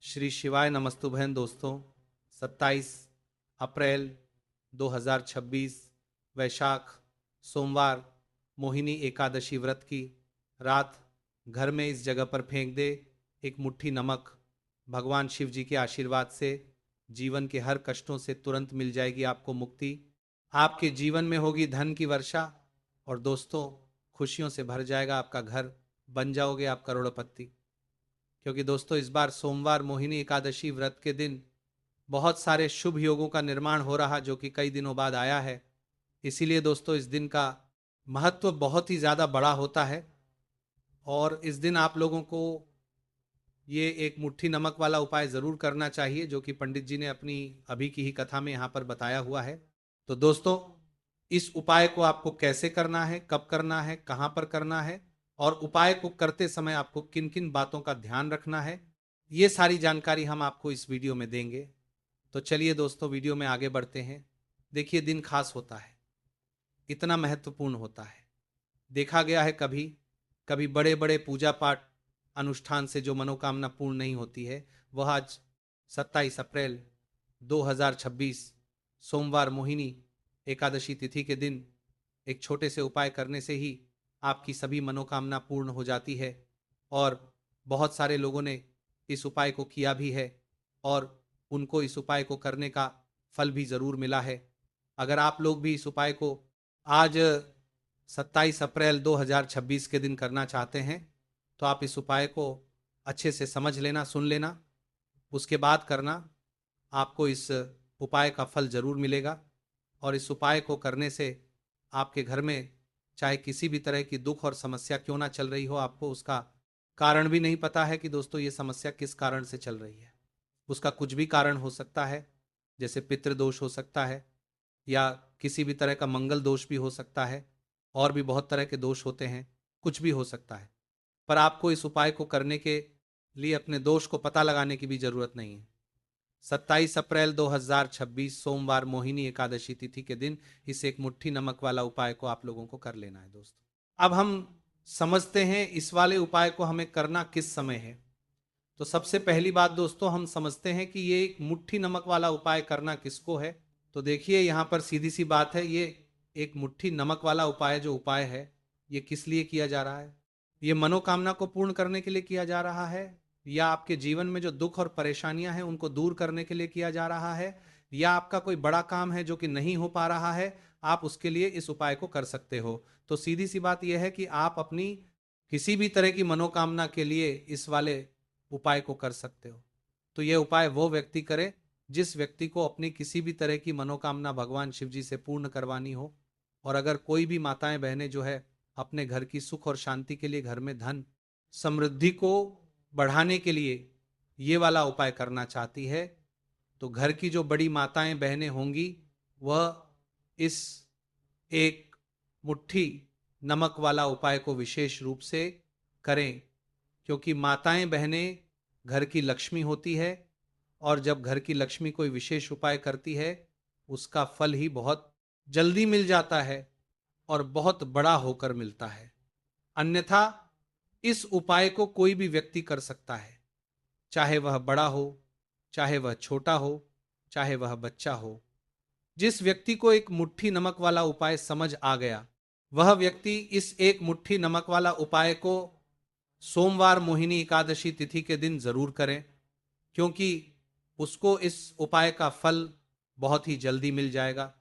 श्री शिवाय नमस्तुभ्यं दोस्तों। 27 अप्रैल 2026 वैशाख सोमवार मोहिनी एकादशी व्रत की रात घर में इस जगह पर फेंक दे एक मुट्ठी नमक। भगवान शिव जी के आशीर्वाद से जीवन के हर कष्टों से तुरंत मिल जाएगी आपको मुक्ति। आपके जीवन में होगी धन की वर्षा और दोस्तों खुशियों से भर जाएगा आपका घर। बन जाओगे आप करोड़पति। क्योंकि दोस्तों इस बार सोमवार मोहिनी एकादशी व्रत के दिन बहुत सारे शुभ योगों का निर्माण हो रहा जो कि कई दिनों बाद आया है। इसीलिए दोस्तों इस दिन का महत्व बहुत ही ज़्यादा बड़ा होता है और इस दिन आप लोगों को ये एक मुट्ठी नमक वाला उपाय ज़रूर करना चाहिए जो कि पंडित जी ने अपनी अभी की ही कथा में यहाँ पर बताया हुआ है। तो दोस्तों इस उपाय को आपको कैसे करना है, कब करना है, कहाँ पर करना है और उपाय को करते समय आपको किन किन बातों का ध्यान रखना है, ये सारी जानकारी हम आपको इस वीडियो में देंगे। तो चलिए दोस्तों वीडियो में आगे बढ़ते हैं। देखिए दिन खास होता है, इतना महत्वपूर्ण होता है। देखा गया है कभी कभी बड़े बड़े पूजा पाठ अनुष्ठान से जो मनोकामना पूर्ण नहीं होती है वह आज 27 अप्रैल 2026 सोमवार मोहिनी एकादशी तिथि के दिन एक छोटे से उपाय करने से ही आपकी सभी मनोकामना पूर्ण हो जाती है। और बहुत सारे लोगों ने इस उपाय को किया भी है और उनको इस उपाय को करने का फल भी ज़रूर मिला है। अगर आप लोग भी इस उपाय को आज 27 अप्रैल 2026 के दिन करना चाहते हैं तो आप इस उपाय को अच्छे से समझ लेना, सुन लेना, उसके बाद करना। आपको इस उपाय का फल ज़रूर मिलेगा और इस उपाय को करने से आपके घर में चाहे किसी भी तरह की दुख और समस्या क्यों ना चल रही हो, आपको उसका कारण भी नहीं पता है कि दोस्तों ये समस्या किस कारण से चल रही है। उसका कुछ भी कारण हो सकता है, जैसे पितृदोष हो सकता है या किसी भी तरह का मंगल दोष भी हो सकता है, और भी बहुत तरह के दोष होते हैं, कुछ भी हो सकता है। पर आपको इस उपाय को करने के लिए अपने दोष को पता लगाने की भी जरूरत नहीं है। 27 अप्रैल 2026 सोमवार मोहिनी एकादशी तिथि के दिन इस एक मुट्ठी नमक वाला उपाय को आप लोगों को कर लेना है दोस्तों। अब हम समझते हैं इस वाले उपाय को हमें करना किस समय है। तो सबसे पहली बात दोस्तों हम समझते हैं कि ये एक मुट्ठी नमक वाला उपाय करना किसको है। तो देखिए यहाँ पर सीधी सी बात है, ये एक मुट्ठी नमक वाला उपाय जो उपाय है ये किस लिए किया जा रहा है। ये मनोकामना को पूर्ण करने के लिए किया जा रहा है, या आपके जीवन में जो दुख और परेशानियां हैं उनको दूर करने के लिए किया जा रहा है, या आपका कोई बड़ा काम है जो कि नहीं हो पा रहा है, आप उसके लिए इस उपाय को कर सकते हो। तो सीधी सी बात यह है कि आप अपनी किसी भी तरह की मनोकामना के लिए इस वाले उपाय को कर सकते हो। तो यह उपाय वो व्यक्ति करे जिस व्यक्ति को अपनी किसी भी तरह की मनोकामना भगवान शिव जी से पूर्ण करवानी हो। और अगर कोई भी माताएं बहनें जो है अपने घर की सुख और शांति के लिए, घर में धन समृद्धि को बढ़ाने के लिए ये वाला उपाय करना चाहती है, तो घर की जो बड़ी माताएं बहनें होंगी वह इस एक मुट्ठी नमक वाला उपाय को विशेष रूप से करें। क्योंकि माताएं बहनें घर की लक्ष्मी होती है और जब घर की लक्ष्मी कोई विशेष उपाय करती है उसका फल ही बहुत जल्दी मिल जाता है और बहुत बड़ा होकर मिलता है। अन्यथा इस उपाय को कोई भी व्यक्ति कर सकता है, चाहे वह बड़ा हो, चाहे वह छोटा हो, चाहे वह बच्चा हो। जिस व्यक्ति को एक मुट्ठी नमक वाला उपाय समझ आ गया वह व्यक्ति इस एक मुट्ठी नमक वाला उपाय को सोमवार मोहिनी एकादशी तिथि के दिन जरूर करें, क्योंकि उसको इस उपाय का फल बहुत ही जल्दी मिल जाएगा।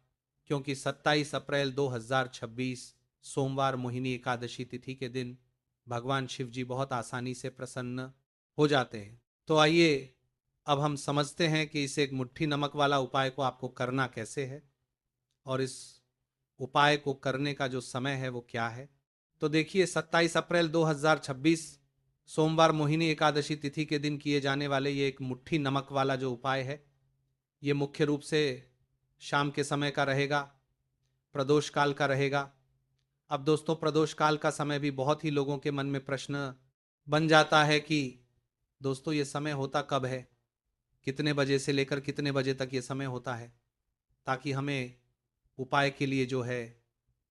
क्योंकि 27 अप्रैल 2026 सोमवार मोहिनी एकादशी तिथि के दिन भगवान शिव जी बहुत आसानी से प्रसन्न हो जाते हैं। तो आइए अब हम समझते हैं कि इस एक मुट्ठी नमक वाला उपाय को आपको करना कैसे है और इस उपाय को करने का जो समय है वो क्या है। तो देखिए 27 अप्रैल 2026 सोमवार मोहिनी एकादशी तिथि के दिन किए जाने वाले ये एक मुट्ठी नमक वाला जो उपाय है ये मुख्य रूप से शाम के समय का रहेगा, प्रदोष काल का रहेगा। अब दोस्तों प्रदोष काल का समय भी बहुत ही लोगों के मन में प्रश्न बन जाता है कि दोस्तों ये समय होता कब है, कितने बजे से लेकर कितने बजे तक ये समय होता है, ताकि हमें उपाय के लिए जो है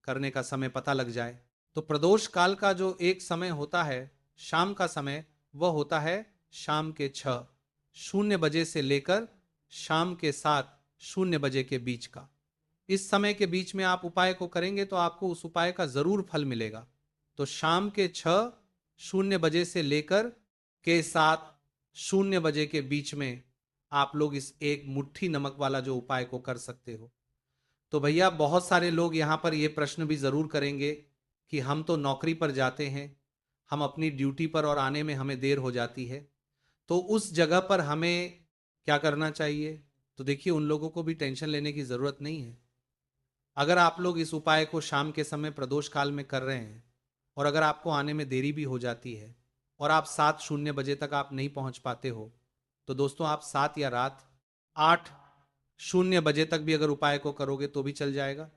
करने का समय पता लग जाए। तो प्रदोष काल का जो एक समय होता है शाम का समय, वह होता है शाम के 0 बजे से लेकर शाम के 7:00 के बीच का। इस समय के बीच में आप उपाय को करेंगे तो आपको उस उपाय का जरूर फल मिलेगा। तो शाम के 6:00 से लेकर के 7:00 के बीच में आप लोग इस एक मुट्ठी नमक वाला जो उपाय को कर सकते हो। तो भैया बहुत सारे लोग यहाँ पर ये प्रश्न भी जरूर करेंगे कि हम तो नौकरी पर जाते हैं, हम अपनी ड्यूटी पर और आने में हमें देर हो जाती है, तो उस जगह पर हमें क्या करना चाहिए? तो देखिए, उन लोगों को भी टेंशन लेने की जरूरत नहीं है। अगर आप लोग इस उपाय को शाम के समय प्रदोष काल में कर रहे हैं और अगर आपको आने में देरी भी हो जाती है और आप 7:00 तक आप नहीं पहुंच पाते हो, तो दोस्तों आप 7 या रात 8:00 तक भी अगर उपाय को करोगे तो भी चल जाएगा।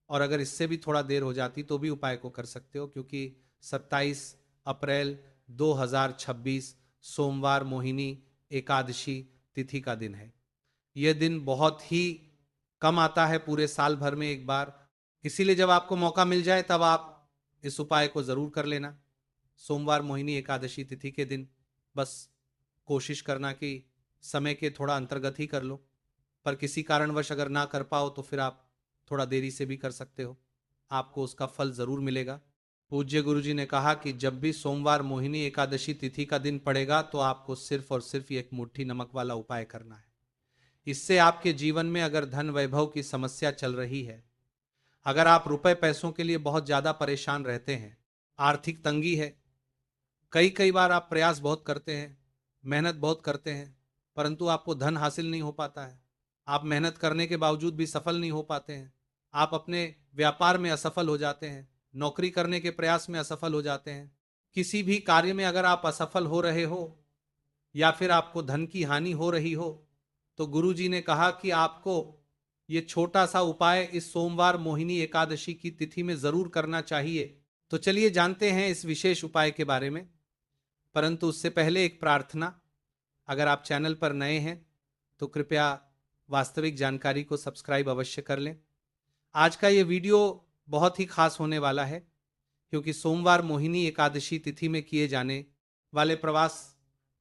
और अगर इससे भी थोड़ा देर हो जाती तो भी उपाय को कर सकते हो, क्योंकि 27 अप्रैल 2026 सोमवार मोहिनी एकादशी तिथि का दिन है। यह दिन बहुत ही कम आता है पूरे साल भर में एक बार, इसीलिए जब आपको मौका मिल जाए तब आप इस उपाय को जरूर कर लेना। सोमवार मोहिनी एकादशी तिथि के दिन बस कोशिश करना कि समय के थोड़ा अंतर्गत ही कर लो, पर किसी कारणवश अगर ना कर पाओ तो फिर आप थोड़ा देरी से भी कर सकते हो, आपको उसका फल जरूर मिलेगा। पूज्य गुरु जी ने कहा कि जब भी सोमवार मोहिनी एकादशी तिथि का दिन पड़ेगा तो आपको सिर्फ और सिर्फ एक मुट्ठी नमक वाला उपाय करना है। इससे आपके जीवन में अगर धन वैभव की समस्या चल रही है, अगर आप रुपए पैसों के लिए बहुत ज्यादा परेशान रहते हैं, आर्थिक तंगी है, कई कई बार आप प्रयास बहुत करते हैं, मेहनत बहुत करते हैं, परंतु आपको धन हासिल नहीं हो पाता है, आप मेहनत करने के बावजूद भी सफल नहीं हो पाते हैं, आप अपने व्यापार में असफल हो जाते हैं, नौकरी करने के प्रयास में असफल हो जाते हैं, किसी भी कार्य में अगर आप असफल हो रहे हो या फिर आपको धन की हानि हो रही हो, तो गुरु जी ने कहा कि आपको ये छोटा सा उपाय इस सोमवार मोहिनी एकादशी की तिथि में जरूर करना चाहिए। तो चलिए जानते हैं इस विशेष उपाय के बारे में, परंतु उससे पहले एक प्रार्थना। अगर आप चैनल पर नए हैं तो कृपया वास्तविक जानकारी को सब्सक्राइब अवश्य कर लें। आज का ये वीडियो बहुत ही खास होने वाला है, क्योंकि सोमवार मोहिनी एकादशी तिथि में किए जाने वाले प्रवास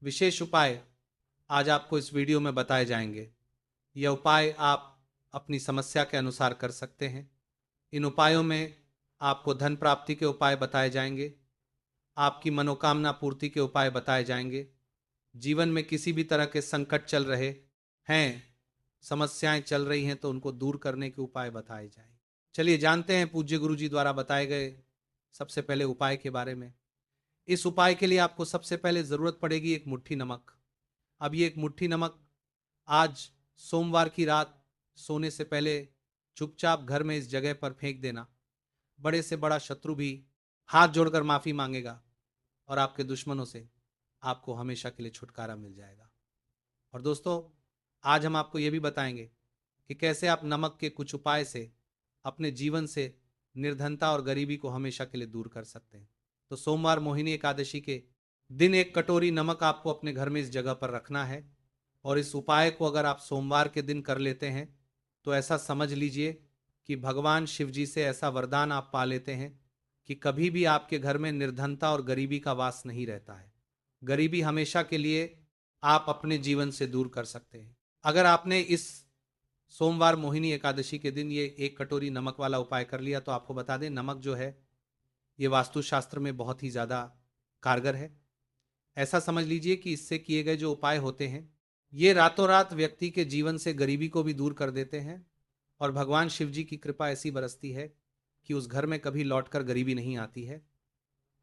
विशेष उपाय आज आपको इस वीडियो में बताए जाएंगे। यह उपाय आप अपनी समस्या के अनुसार कर सकते हैं। इन उपायों में आपको धन प्राप्ति के उपाय बताए जाएंगे, आपकी मनोकामना पूर्ति के उपाय बताए जाएंगे, जीवन में किसी भी तरह के संकट चल रहे हैं, समस्याएं चल रही हैं तो उनको दूर करने के उपाय बताए जाएंगे। चलिए जानते हैं पूज्य गुरु जी द्वारा बताए गए सबसे पहले उपाय के बारे में। इस उपाय के लिए आपको सबसे पहले जरूरत पड़ेगी एक मुट्ठी नमक। अब ये एक मुट्ठी नमक आज सोमवार की रात सोने से पहले चुपचाप घर में इस जगह पर फेंक देना। बड़े से बड़ा शत्रु भी हाथ जोड़कर माफी मांगेगा और आपके दुश्मनों से आपको हमेशा के लिए छुटकारा मिल जाएगा। और दोस्तों, आज हम आपको यह भी बताएंगे कि कैसे आप नमक के कुछ उपाय से अपने जीवन से निर्धनता और गरीबी को हमेशा के लिए दूर कर सकते हैं। तो सोमवार मोहिनी एकादशी के दिन एक कटोरी नमक आपको अपने घर में इस जगह पर रखना है, और इस उपाय को अगर आप सोमवार के दिन कर लेते हैं तो ऐसा समझ लीजिए कि भगवान शिव जी से ऐसा वरदान आप पा लेते हैं कि कभी भी आपके घर में निर्धनता और गरीबी का वास नहीं रहता है। गरीबी हमेशा के लिए आप अपने जीवन से दूर कर सकते हैं। अगर आपने इस सोमवार मोहिनी एकादशी के दिन ये एक कटोरी नमक वाला उपाय कर लिया, तो आपको बता दें, नमक जो है ये वास्तुशास्त्र में बहुत ही ज़्यादा कारगर है। ऐसा समझ लीजिए कि इससे किए गए जो उपाय होते हैं ये रातों रात व्यक्ति के जीवन से गरीबी को भी दूर कर देते हैं, और भगवान शिव जी की कृपा ऐसी बरसती है कि उस घर में कभी लौटकर गरीबी नहीं आती है।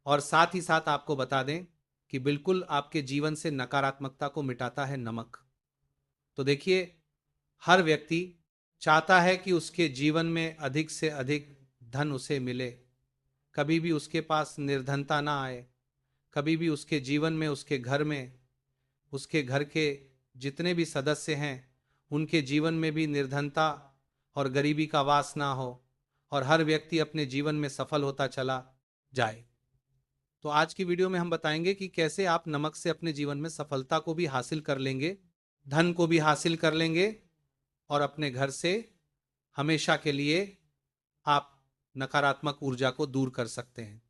और साथ ही साथ आपको बता दें कि बिल्कुल आपके जीवन से नकारात्मकता को मिटाता है नमक। तो देखिए, हर व्यक्ति चाहता है कि उसके जीवन में अधिक से अधिक धन उसे मिले, कभी भी उसके पास निर्धनता ना आए, कभी भी उसके जीवन में, उसके घर में, उसके घर के जितने भी सदस्य हैं उनके जीवन में भी निर्धनता और गरीबी का वास ना हो, और हर व्यक्ति अपने जीवन में सफल होता चला जाए। तो आज की वीडियो में हम बताएंगे कि कैसे आप नमक से अपने जीवन में सफलता को भी हासिल कर लेंगे, धन को भी हासिल कर लेंगे, और अपने घर से हमेशा के लिए आप नकारात्मक ऊर्जा को दूर कर सकते हैं।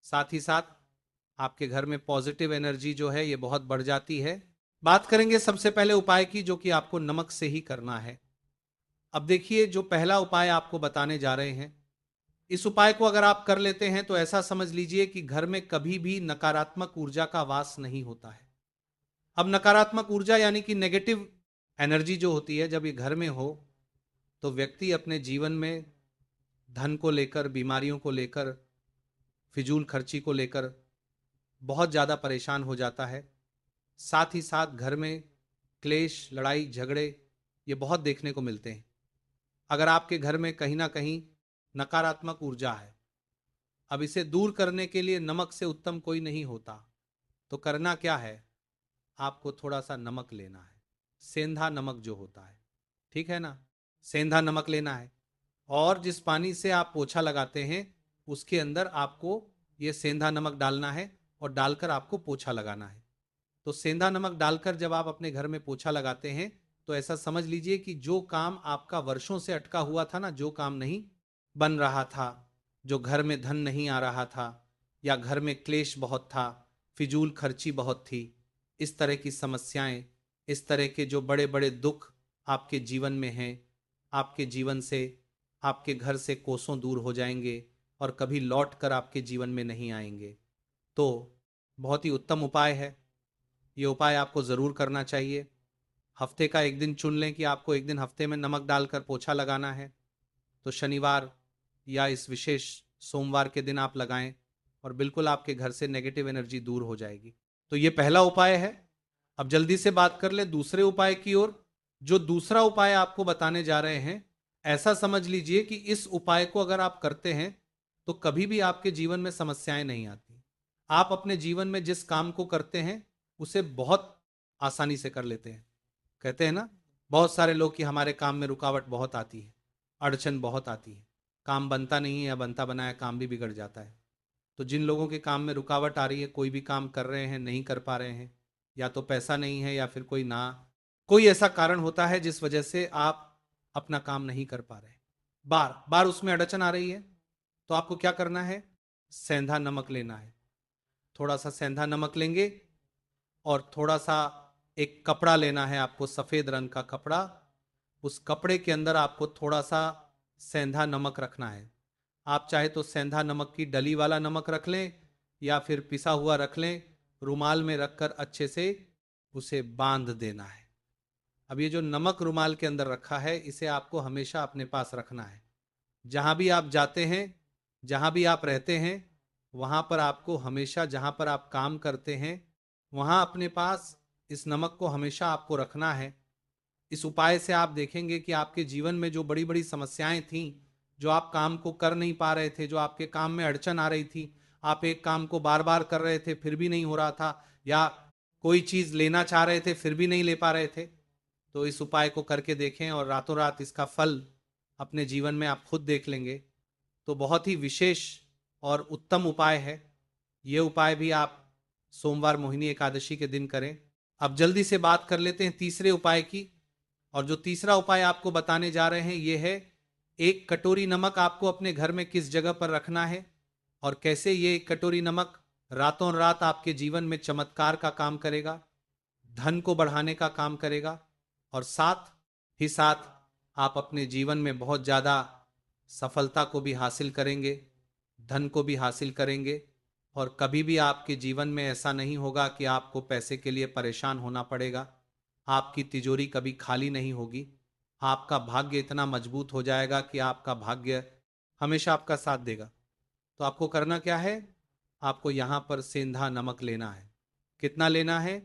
साथ ही साथ आपके घर में पॉजिटिव एनर्जी जो है ये बहुत बढ़ जाती है, बात करेंगे सबसे पहले उपाय की, जो कि आपको नमक से ही करना है। अब देखिए, जो पहला उपाय आपको बताने जा रहे हैं, इस उपाय को अगर आप कर लेते हैं तो ऐसा समझ लीजिए कि घर में कभी भी नकारात्मक ऊर्जा का वास नहीं होता है। अब नकारात्मक ऊर्जा यानी कि नेगेटिव एनर्जी जो होती है, जब ये घर में हो तो व्यक्ति अपने जीवन में धन को लेकर, बीमारियों को लेकर, फिजूल खर्ची को लेकर बहुत ज़्यादा परेशान हो जाता है। साथ ही साथ घर में क्लेश, लड़ाई झगड़े ये बहुत देखने को मिलते हैं। अगर आपके घर में कहीं ना कहीं नकारात्मक ऊर्जा है, अब इसे दूर करने के लिए नमक से उत्तम कोई नहीं होता। तो करना क्या है, आपको थोड़ा सा नमक लेना है, सेंधा नमक जो होता है, ठीक है ना, सेंधा नमक लेना है। और जिस पानी से आप पोछा लगाते हैं उसके अंदर आपको ये सेंधा नमक डालना है और डालकर आपको पोछा लगाना है। तो सेंधा नमक डालकर जब आप अपने घर में पोछा लगाते हैं तो ऐसा समझ लीजिए कि जो काम आपका वर्षों से अटका हुआ था ना, जो काम नहीं बन रहा था, जो घर में धन नहीं आ रहा था, या घर में क्लेश बहुत था, फिजूल खर्ची बहुत थी, इस तरह की समस्याएं, इस तरह के जो बड़े बड़े दुख आपके जीवन में हैं, आपके जीवन से, आपके घर से कोसों दूर हो जाएंगे और कभी लौट कर आपके जीवन में नहीं आएंगे। तो बहुत ही उत्तम उपाय है, ये उपाय आपको ज़रूर करना चाहिए। हफ्ते का एक दिन चुन लें कि आपको एक दिन हफ्ते में नमक डालकर पोछा लगाना है, तो शनिवार या इस विशेष सोमवार के दिन आप लगाएं और बिल्कुल आपके घर से नेगेटिव एनर्जी दूर हो जाएगी। तो ये पहला उपाय है। अब जल्दी से बात कर ले दूसरे उपाय की ओर। जो दूसरा उपाय आपको बताने जा रहे हैं, ऐसा समझ लीजिए कि इस उपाय को अगर आप करते हैं तो कभी भी आपके जीवन में समस्याएं नहीं आती। आप अपने जीवन में जिस काम को करते हैं उसे बहुत आसानी से कर लेते हैं। कहते हैं ना बहुत सारे लोग कि हमारे काम में रुकावट बहुत आती है, अड़चन बहुत आती है, काम बनता नहीं है या बनता बनाया काम भी बिगड़ जाता है। तो जिन लोगों के काम में रुकावट आ रही है, कोई भी काम कर रहे हैं नहीं कर पा रहे हैं, या तो पैसा नहीं है या फिर कोई ऐसा कारण होता है जिस वजह से आप अपना काम नहीं कर पा रहे, बार बार उसमें अड़चन आ रही है, तो आपको क्या करना है, सेंधा नमक लेना है। थोड़ा सा सेंधा नमक लेंगे और थोड़ा सा एक कपड़ा लेना है आपको, सफेद रंग का कपड़ा। उस कपड़े के अंदर आपको थोड़ा सा सेंधा नमक रखना है। आप चाहे तो सेंधा नमक की डली वाला नमक रख लें या फिर पिसा हुआ रख लें। रुमाल में रखकर अच्छे से उसे बांध देना है। अब ये जो नमक रुमाल के अंदर रखा है, इसे आपको हमेशा अपने पास रखना है। जहां भी आप जाते हैं, जहां भी आप रहते हैं, वहां पर आपको हमेशा, जहां पर आप काम करते हैं, वहां अपने पास इस नमक को हमेशा आपको रखना है। इस उपाय से आप देखेंगे कि आपके जीवन में जो बड़ी बड़ी समस्याएं थीं, जो आप काम को कर नहीं पा रहे थे, जो आपके काम में अड़चन आ रही थी, आप एक काम को बार बार कर रहे थे फिर भी नहीं हो रहा था, या कोई चीज लेना चाह रहे थे फिर भी नहीं ले पा रहे थे, तो इस उपाय को करके देखें और रातों रात इसका फल अपने जीवन में आप खुद देख लेंगे। तो बहुत ही विशेष और उत्तम उपाय है। ये उपाय भी आप सोमवार मोहिनी एकादशी के दिन करें। अब जल्दी से बात कर लेते हैं तीसरे उपाय की। और जो तीसरा उपाय आपको बताने जा रहे हैं ये है, एक कटोरी नमक आपको अपने घर में किस जगह पर रखना है और कैसे ये एक कटोरी नमक रातों रात आपके जीवन में चमत्कार का काम करेगा, धन को बढ़ाने का काम करेगा, और साथ ही साथ आप अपने जीवन में बहुत ज़्यादा सफलता को भी हासिल करेंगे, धन को भी हासिल करेंगे, और कभी भी आपके जीवन में ऐसा नहीं होगा कि आपको पैसे के लिए परेशान होना पड़ेगा। आपकी तिजोरी कभी खाली नहीं होगी। आपका भाग्य इतना मजबूत हो जाएगा कि आपका भाग्य हमेशा आपका साथ देगा। तो आपको करना क्या है, आपको यहाँ पर सेंधा नमक लेना है। कितना लेना है,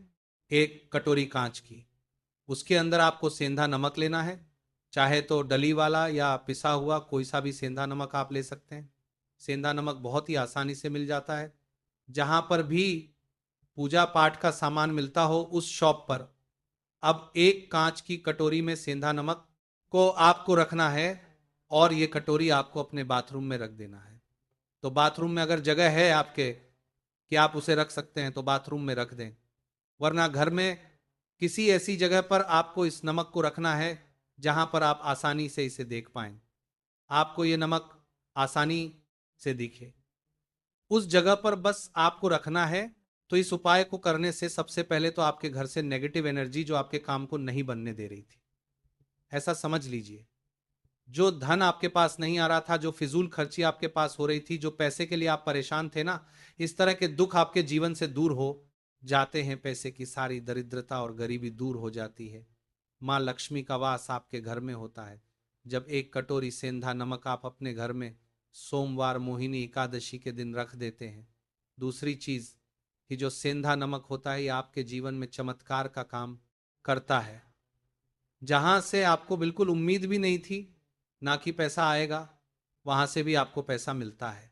एक कटोरी कांच की, उसके अंदर आपको सेंधा नमक लेना है। चाहे तो डली वाला या पिसा हुआ कोई सा भी सेंधा नमक आप ले सकते हैं। सेंधा नमक बहुत ही आसानी से मिल जाता है। जहां पर भी पूजा पाठ का सामान मिलता हो उस शॉप पर। अब एक कांच की कटोरी में सेंधा नमक को आपको रखना है और ये कटोरी आपको अपने बाथरूम में रख देना है। तो बाथरूम में अगर जगह है आपके कि आप उसे रख सकते हैं तो बाथरूम में रख दें, वरना घर में किसी ऐसी जगह पर आपको इस नमक को रखना है जहां पर आप आसानी से इसे देख पाएं, आपको ये नमक आसानी से दिखे, उस जगह पर बस आपको रखना है। तो इस उपाय को करने से सबसे पहले तो आपके घर से नेगेटिव एनर्जी जो आपके काम को नहीं बनने दे रही थी, ऐसा समझ लीजिए, जो धन आपके पास नहीं आ रहा था, जो फिजूल खर्ची आपके पास हो रही थी, जो पैसे के लिए आप परेशान थे ना, इस तरह के दुख आपके जीवन से दूर हो जाते हैं। पैसे की सारी दरिद्रता और गरीबी दूर हो जाती है। माँ लक्ष्मी का वास आपके घर में होता है। जब एक कटोरी सेंधा नमक आप अपने घर में सोमवार मोहिनी एकादशी के दिन रख देते हैं। दूसरी चीज कि जो सेंधा नमक होता है ये आपके जीवन में चमत्कार का काम करता है। जहां से आपको बिल्कुल उम्मीद भी नहीं थी ना कि पैसा आएगा, वहां से भी आपको पैसा मिलता है।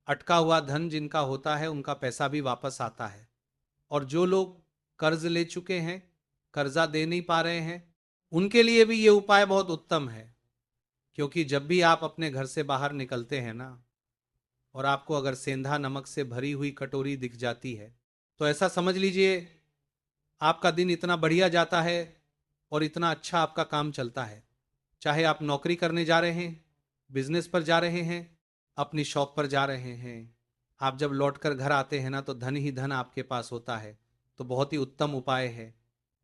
अटका हुआ धन जिनका होता है उनका पैसा भी वापस आता है। और जो लोग कर्ज ले चुके हैं, कर्जा दे नहीं पा रहे हैं, उनके लिए भी ये उपाय बहुत उत्तम है। क्योंकि जब भी आप अपने घर से बाहर निकलते हैं ना, और आपको अगर सेंधा नमक से भरी हुई कटोरी दिख जाती है, तो ऐसा समझ लीजिए आपका दिन इतना बढ़िया जाता है और इतना अच्छा आपका काम चलता है। चाहे आप नौकरी करने जा रहे हैं, बिजनेस पर जा रहे हैं, अपनी शॉप पर जा रहे हैं, आप जब लौटकर घर आते हैं ना तो धन ही धन आपके पास होता है। तो बहुत ही उत्तम उपाय है।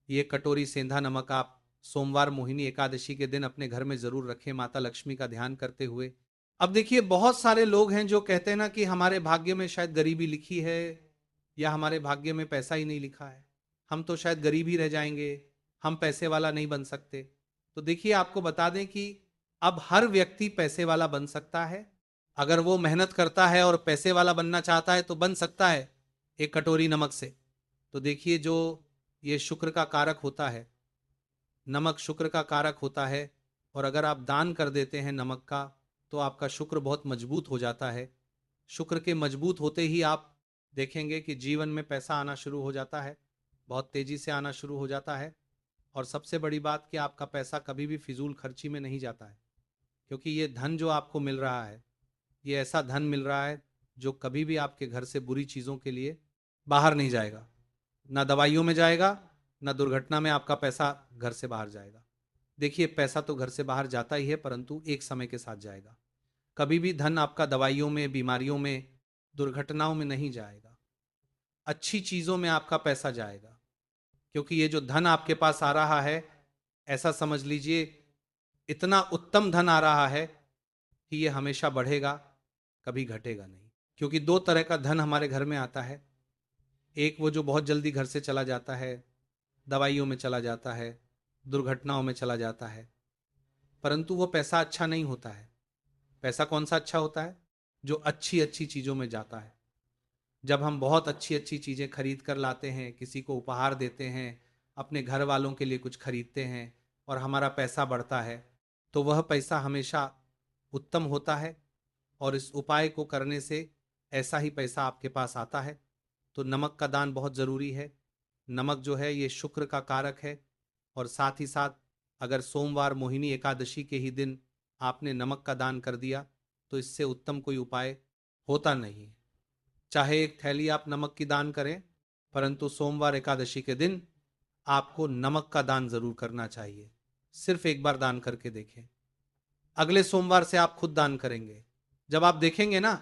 ये कटोरी सेंधा नमक आप सोमवार मोहिनी एकादशी के दिन अपने घर में जरूर रखें, माता लक्ष्मी का ध्यान करते हुए। अब देखिए, बहुत सारे लोग हैं जो कहते हैं ना कि हमारे भाग्य में शायद गरीबी लिखी है या हमारे भाग्य में पैसा ही नहीं लिखा है, हम तो शायद गरीब ही रह जाएंगे, हम पैसे वाला नहीं बन सकते। तो देखिए, आपको बता दें कि अब हर व्यक्ति पैसे वाला बन सकता है। अगर वो मेहनत करता है और पैसे वाला बनना चाहता है तो बन सकता है एक कटोरी नमक से। तो देखिए, जो ये शुक्र का कारक होता है, नमक शुक्र का कारक होता है, और अगर आप दान कर देते हैं नमक का तो आपका शुक्र बहुत मजबूत हो जाता है। शुक्र के मजबूत होते ही आप देखेंगे कि जीवन में पैसा आना शुरू हो जाता है, बहुत तेजी से आना शुरू हो जाता है। और सबसे बड़ी बात कि आपका पैसा कभी भी फिजूल खर्ची में नहीं जाता है, क्योंकि ये धन जो आपको मिल रहा है, ये ऐसा धन मिल रहा है जो कभी भी आपके घर से बुरी चीज़ों के लिए बाहर नहीं जाएगा। ना दवाइयों में जाएगा, ना दुर्घटना में आपका पैसा घर से बाहर जाएगा। देखिए, पैसा तो घर से बाहर जाता ही है, परंतु एक समय के साथ जाएगा। कभी भी धन आपका दवाइयों में, बीमारियों में, दुर्घटनाओं में नहीं जाएगा। अच्छी चीज़ों में आपका पैसा जाएगा। क्योंकि ये जो धन आपके पास आ रहा है, ऐसा समझ लीजिए इतना उत्तम धन आ रहा है कि ये हमेशा बढ़ेगा, कभी घटेगा नहीं। क्योंकि दो तरह का धन हमारे घर में आता है। एक वो जो बहुत जल्दी घर से चला जाता है, दवाइयों में चला जाता है, दुर्घटनाओं में चला जाता है, परंतु वो पैसा अच्छा नहीं होता है। पैसा कौन सा अच्छा होता है? जो अच्छी अच्छी चीज़ों में जाता है। जब हम बहुत अच्छी अच्छी चीज़ें खरीद कर लाते हैं, किसी को उपहार देते हैं, अपने घर वालों के लिए कुछ खरीदते हैं और हमारा पैसा बढ़ता है, तो वह पैसा हमेशा उत्तम होता है। और इस उपाय को करने से ऐसा ही पैसा आपके पास आता है। तो नमक का दान बहुत ज़रूरी है। नमक जो है ये शुक्र का कारक है। और साथ ही साथ अगर सोमवार मोहिनी एकादशी के ही दिन आपने नमक का दान कर दिया तो इससे उत्तम कोई उपाय होता नहीं। चाहे एक थैली आप नमक की दान करें, परंतु सोमवार एकादशी के दिन आपको नमक का दान जरूर करना चाहिए। सिर्फ एक बार दान करके देखें, अगले सोमवार से आप खुद दान करेंगे। जब आप देखेंगे ना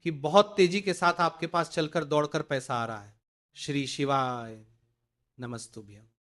कि बहुत तेजी के साथ आपके पास चलकर दौड़कर पैसा आ रहा है। श्री शिवाय नमस्तुभ्यम।